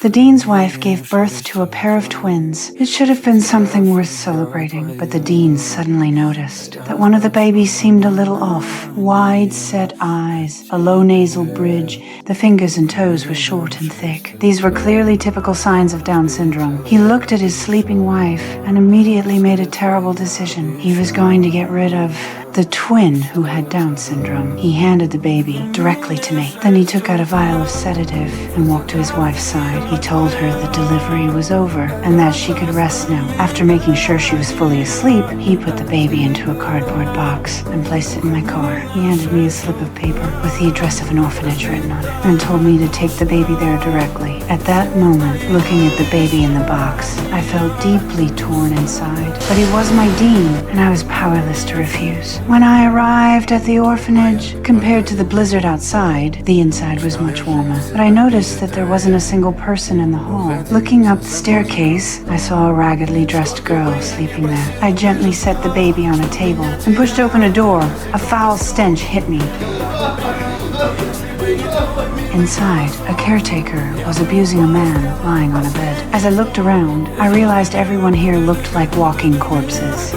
The dean's wife gave birth to a pair of twins. It should have been something worth celebrating, but the dean suddenly noticed that one of the babies seemed a little off. Wide-set eyes, a low nasal bridge, the fingers and toes were short and thick. These were clearly typical signs of Down syndrome. He looked at his sleeping wife and immediately made a terrible decision. He was going to get rid of the twin who had Down syndrome. He handed the baby directly to me. Then he took out a vial of sedative and walked to his wife's side. He told her the delivery was over and that she could rest now. After making sure she was fully asleep, he put the baby into a cardboard box and placed it in my car. He handed me a slip of paper with the address of an orphanage written on it and told me to take the baby there directly. At that moment, looking at the baby in the box, I felt deeply torn inside. But he was my dean, and I was powerless to refuse. When I arrived at the orphanage, compared to the blizzard outside, the inside was much warmer. But I noticed that there wasn't a single person in the hall. Looking up the staircase, I saw a raggedly dressed girl sleeping there. I gently set the baby on a table and pushed open a door. A foul stench hit me. Inside, a caretaker was abusing a man lying on a bed. As I looked around, I realized everyone here looked like walking corpses.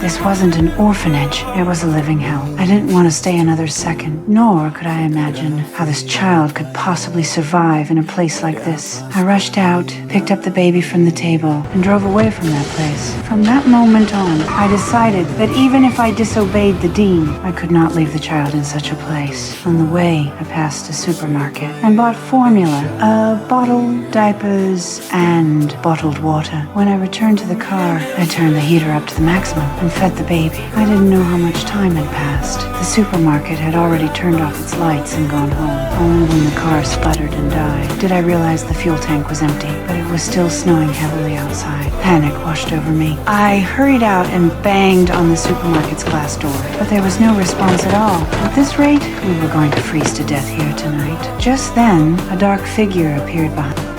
This wasn't an orphanage, it was a living hell. I didn't want to stay another second, nor could I imagine how this child could possibly survive in a place like this. I rushed out, picked up the baby from the table, and drove away from that place. From that moment on, I decided that even if I disobeyed the dean, I could not leave the child in such a place. On the way, I passed a supermarket and bought formula, a bottle, diapers, and bottled water. When I returned to the car, I turned the heater up to the maximum and fed the baby. I didn't know how much time had passed. The supermarket had already turned off its lights and gone home. Only when the car sputtered and died did I realize the fuel tank was empty, but it was still snowing heavily outside. Panic washed over me. I hurried out and banged on the supermarket's glass door, but there was no response at all. At this rate, we were going to freeze to death here tonight. Just then, a dark figure appeared behind